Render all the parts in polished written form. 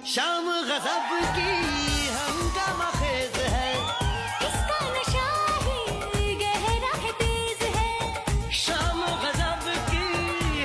शाम गजब की हंगामा खेज है, इसका नशा ही गहरा है, तेज है। शाम गजब की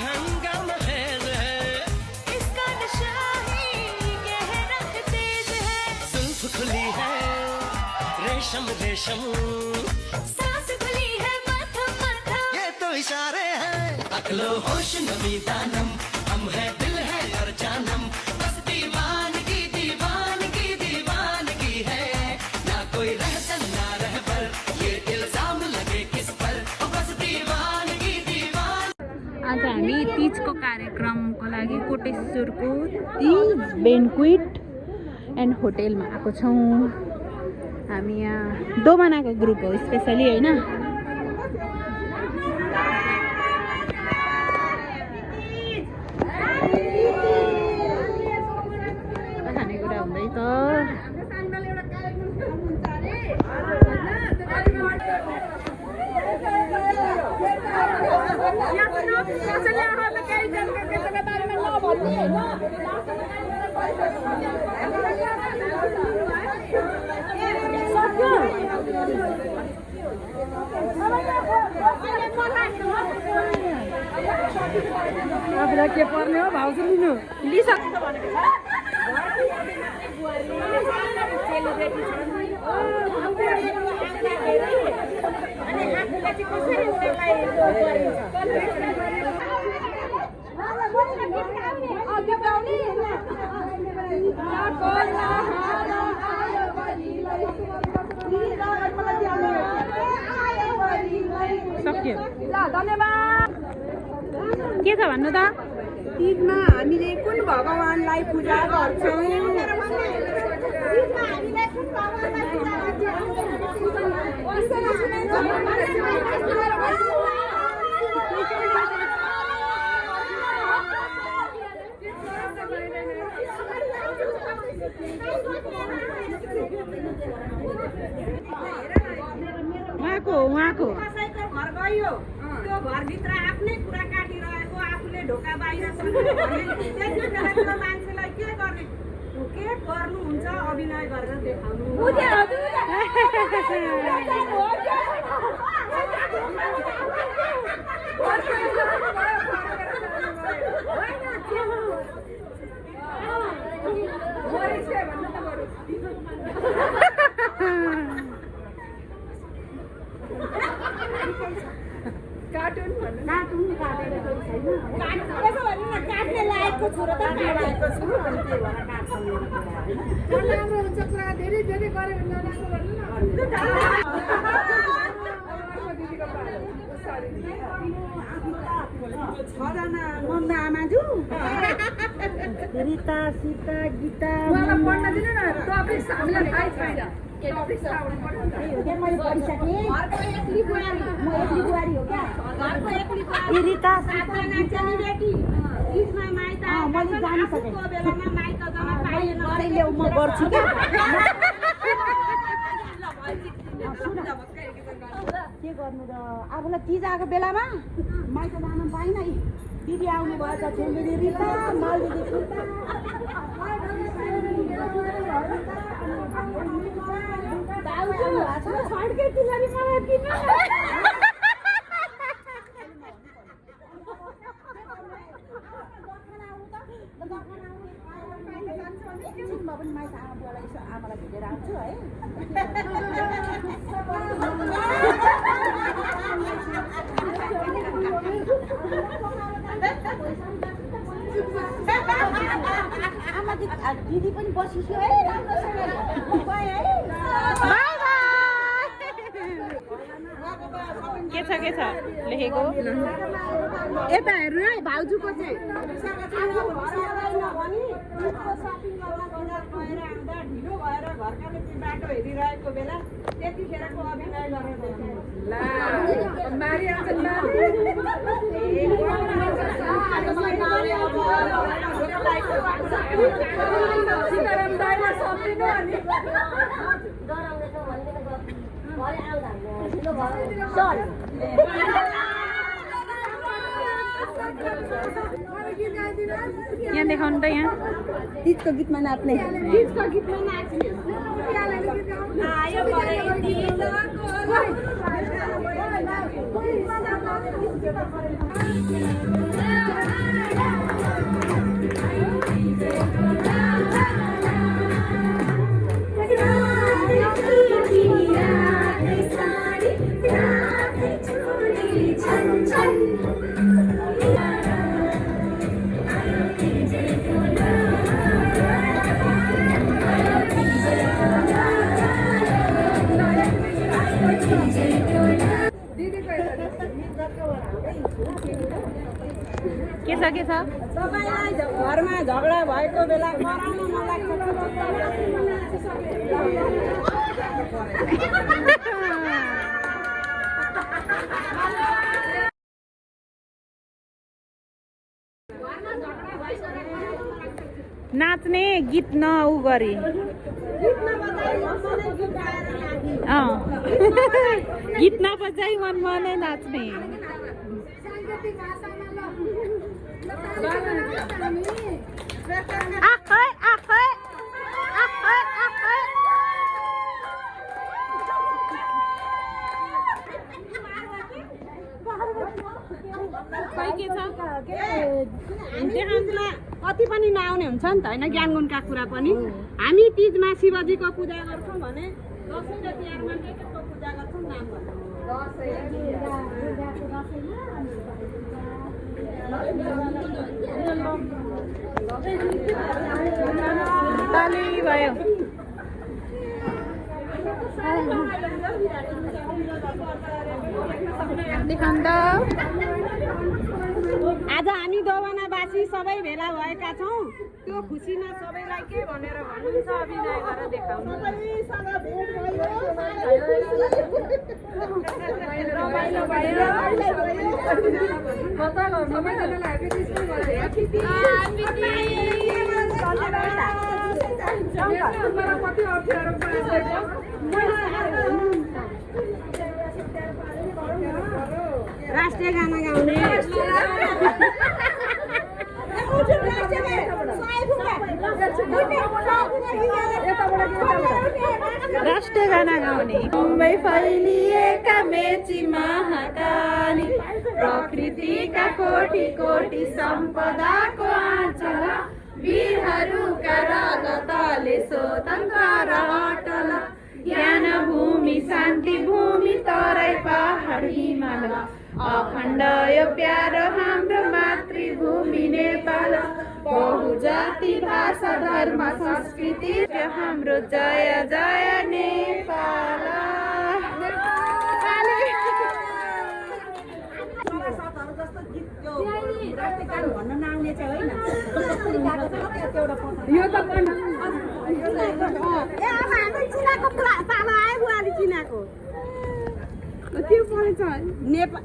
हंगामा खेज है, इसका नशा ही गहरा है, तेज है। जुल्फ खुली है रेशम रेशम, सांस खुली है माथा माथा। ये तो इशारे हैं। अकलो होश नमी दानम, हम है दिल है और जानम, बस दीवानगी दीवानगी दीवानगी है। ना कोई रहसन ना रहबर, ये इल्जाम लगे किस पर, बस दीवानगी दीवान। आज हामी तीजको कार्यक्रमको लागि कोटेश्वरको तीज बेन्क्विट एन्ड होटेलमा आएको छौँ। हामी यहाँ दोमनाको ग्रुप हो स्पेसली होइन। खानेकुरा हुँदैछ। आफूलाई के पर्ने हो भाउ चाहिँ लिनु लिइसक्छ सक्यो। धन्यवाद। के छ भन्नु त? तीजमा हामीले कुन भगवानलाई पूजा गर्छौँ? उहाँको कसैको घर गयो, त्यो घरभित्र आफ्नै कुरा काटिरहेको, आफूले ढोका बाहिर त्यति बेला त्यो मान्छेलाई के गर्ने, के गर्नुहुन्छ अभिनय गरेर देखाउनु। कार्टुन काटेर त्यसो भने न काट्ने लायकको छोरो त काटेको छु अनि त्यही भएर काट्छौँ। राम्रो हुन्छ कुरा धेरै धेरै गऱ्यो भने नराम्रो भन्नु न। छजना मम्मा आमाजु रिता सीता गीता मलाई पढ्न दिनु न। टपिक हामीलाई थाहै छैन। टपिक मैले पढिसकेँ। घरको एक्ली बुहारी, म एक्ली बुहारी हो क्या। घरको एक्ली बुहारी रिता सातजना चेलीबेटी तीजमा माइत मैले जानिसकेँ। को बेलामा माइत जान पाइएन गरे ल्याउ म गर्छु क्या। के गर्नु र आफूलाई तीज आएको बेलामा माइत जान पाइन। दिदी आउनु भएछ छोरी रिता मल दिदी सुन्ता छड्के तिलरी मलाई दिनु। एकछिनमा पनि माइत आमालाई यसो आमालाई भेटेर आउँछु है। आमा दिदी पनि बसिसक्यो है। राम्रोसँग गएँ है। के छ लेखेको यता हेर्नु है भाउजूको चाहिँ ढिलो भएर घरका बाटो हेरिरहेको बेला त्यतिखेरको अभिनय गरेर यहाँ देखाउनु त यहाँ तीजको गीतमा नाच्ने के छ सबैलाई घरमा झगडा भएको बेला कराउन मन लाग्छ नाच्ने गीत न उ गरी गीत नबजाइ मन मनै नाच्ने कति पनि नआउने हुन्छ नि त होइन ज्ञान गुणका कुरा पनि हामी तीजमा शिवजीको पूजा गर्छौँ भने दसैँ र तिहारमा के केको पूजा गर्छौँ नाम ताली भयो देखाउनु त आज हामी दोवानावासी सबै भेला भएका छौँ त्यो खुसीमा सबैलाई के भनेर भन्नुहुन्छ अभिनय गरेर देखाउनु राष्ट्रिय गाना गाउने राष्ट्रिय गाना गाउने मुम्बई फैलिएका मेची महाकाली प्रकृतिका कोटि कोटि सम्पदाको आँचल वीरहरूका रगतले स्वतन्त्र र अटल ज्ञान भूमि शान्ति भूमि तराई पहाड हिमाल अखण्ड यो प्यारो हाम्रो मातृभूमि नेपाल बहुजाति भाषा धर्म संस्कृति हाम्रो जय जय नेपाल भन्न नआउने चाहिँ होइन यो त चिनाको पालो आयो बुवाले चिनाको के परेछ नेपाल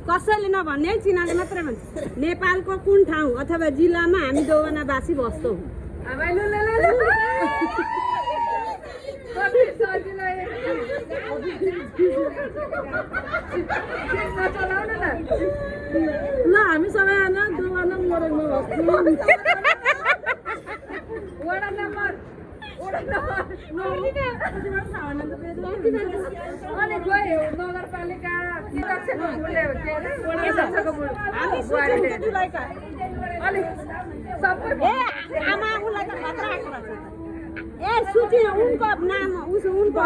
कसैले नभन्ने चिनाले मात्रै भन्छ नेपालको कुन ठाउँ अथवा जिल्लामा हामी दोवानावासी बस्छौँ ल हामी सबैजना दोवाना मोडलमा बस्छौँ नगरपालिका आमा उसलाई त खतरा आएको रहेछ ए सूची उनको नाम उनको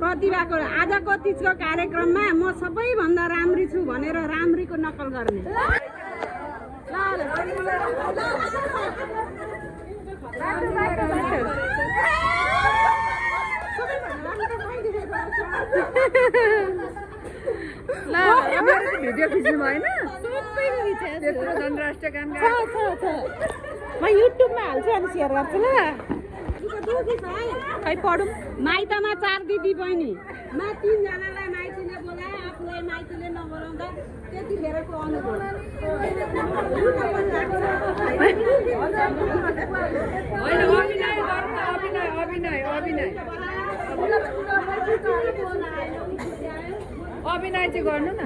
प्रतिभाको आजको तीजको कार्यक्रममा म सबैभन्दा राम्री छु भनेर राम्रीको नकल गर्ने भिडियो खिच्नु भएन त्यत्रो धनराष्ट्रिय गान म युट्युबमा हाल्छु अनि सेयर गर्छु ल खै पढौँ माइतमा 4 दिदी बहिनी मा 3 जनालाई माइतीले बोलाए आफूलाई माइतीले नबोलाउँदा त्यतिखेरको अनुभव अभिनय चाहिँ गर्नु न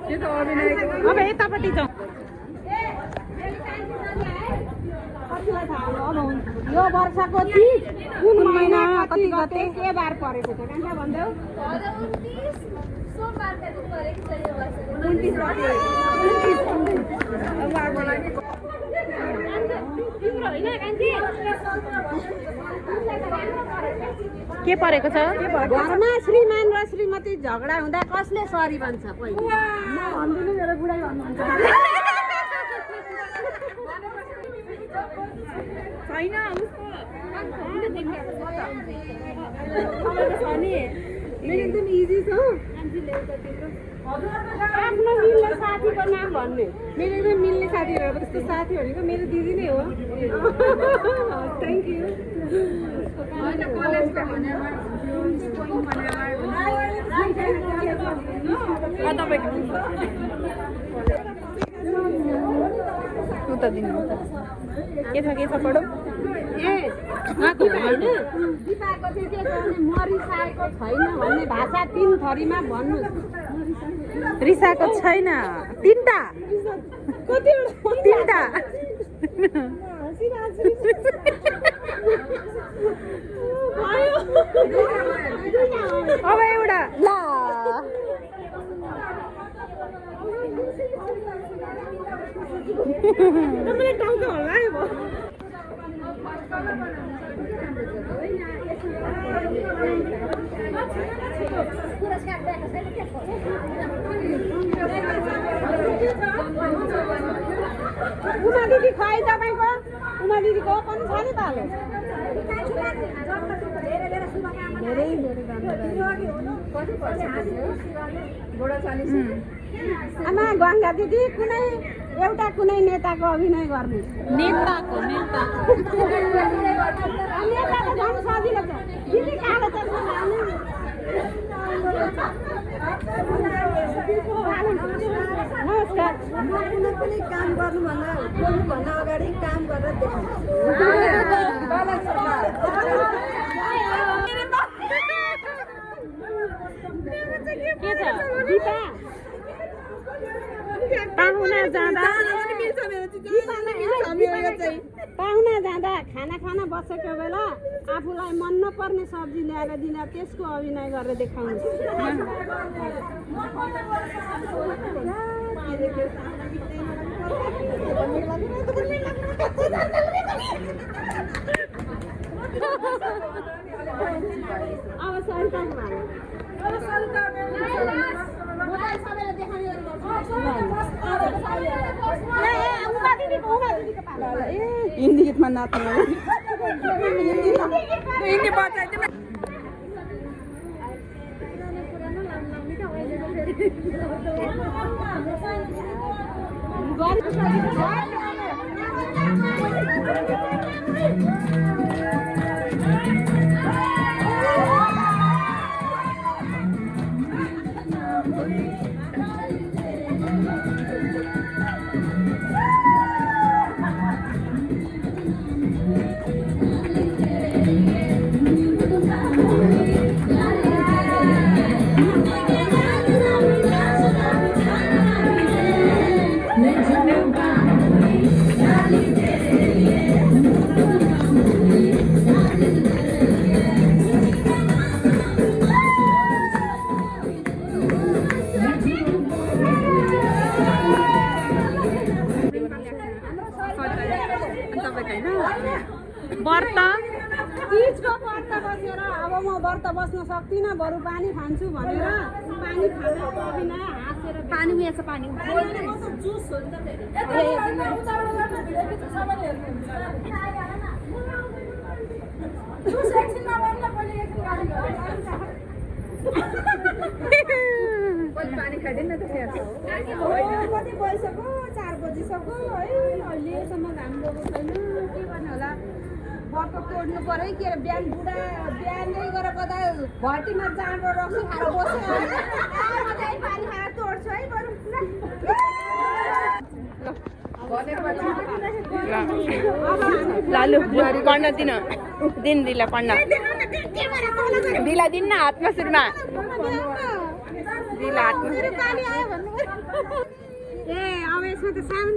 त्यो त अभिनय अब यतापट्टि जाउँ यो वर्षको 30 कुन महिना कति गते के बार परेको छ कान्छा भन्दै के परेको छ घरमा श्रीमान र श्रीमती झगडा हुँदा कसले सरी भन्छ पहिला म भन्दिनँ मेरो बुढाइ भन्नुहुन्छ छैन मेरो एकदम इजी छ आफ्नो मिल्ने साथीको नाम भन्ने मेरो एकदम मिल्ने साथीहरू अब त्यस्तो साथी भनेको मेरो दिदी नै हो थ्याङ्क यू उता दिनु के छ पढौँ ए होइन दिपाको चाहिँ के गर्ने मरिसाएको छैन भन्ने भाषा 3 थरीमा भन्नु रिसाएको छैन 3टा कतिवटा 3टा अब एउटा ल मलाई टाउको हल्लायो उमा दिदी खुवाइ तपाईँको उमा दिदीको पनि छ नि पालो धेरै आमा गङ्गा दिदी कुनै नेताको अभिनय गर्ने नेताको नेताको झन् सजिलो छ दिदी कालो चस्मा लाउने नमस्कार कुनै पनि काम बोल्नुभन्दा अगाडि काम गरेर के छ दिपा पाहुना जाँदा खाना बसेको बेला आफूलाई मन नपर्ने सब्जी ल्याएर दिँदा त्यसको अभिनय गरेर देखाउनु अब सन्तोषमा हिन्दी गीतमा नाच्नु हिन्दी बचाइदिनु व्रत तीजको व्रत बसेर अब म व्रत बस्न सक्दिनँ बरु पानी खान्छु भनेर पानी खानाको अभिनय हाँसेर पानी उयो छ पानी जुस हो नि त पानी खाइदिनु न त फेरि कति भइसक्यो 4 बजिसक्यो है अहिलेसम्म घाम गएको छैन के गर्ने होला व्रत तोड्नु पर्यो के अरे बिहानै गएर कता भट्टीमा जाँडो रक्सी खाएर बस्यो पानी खाएर तोड्छु है बरु लालु पढ्न दिन दिला पढ्न दिला दिन न हातमा सुरुमा दिला हातमा ए अब यसमा त सामान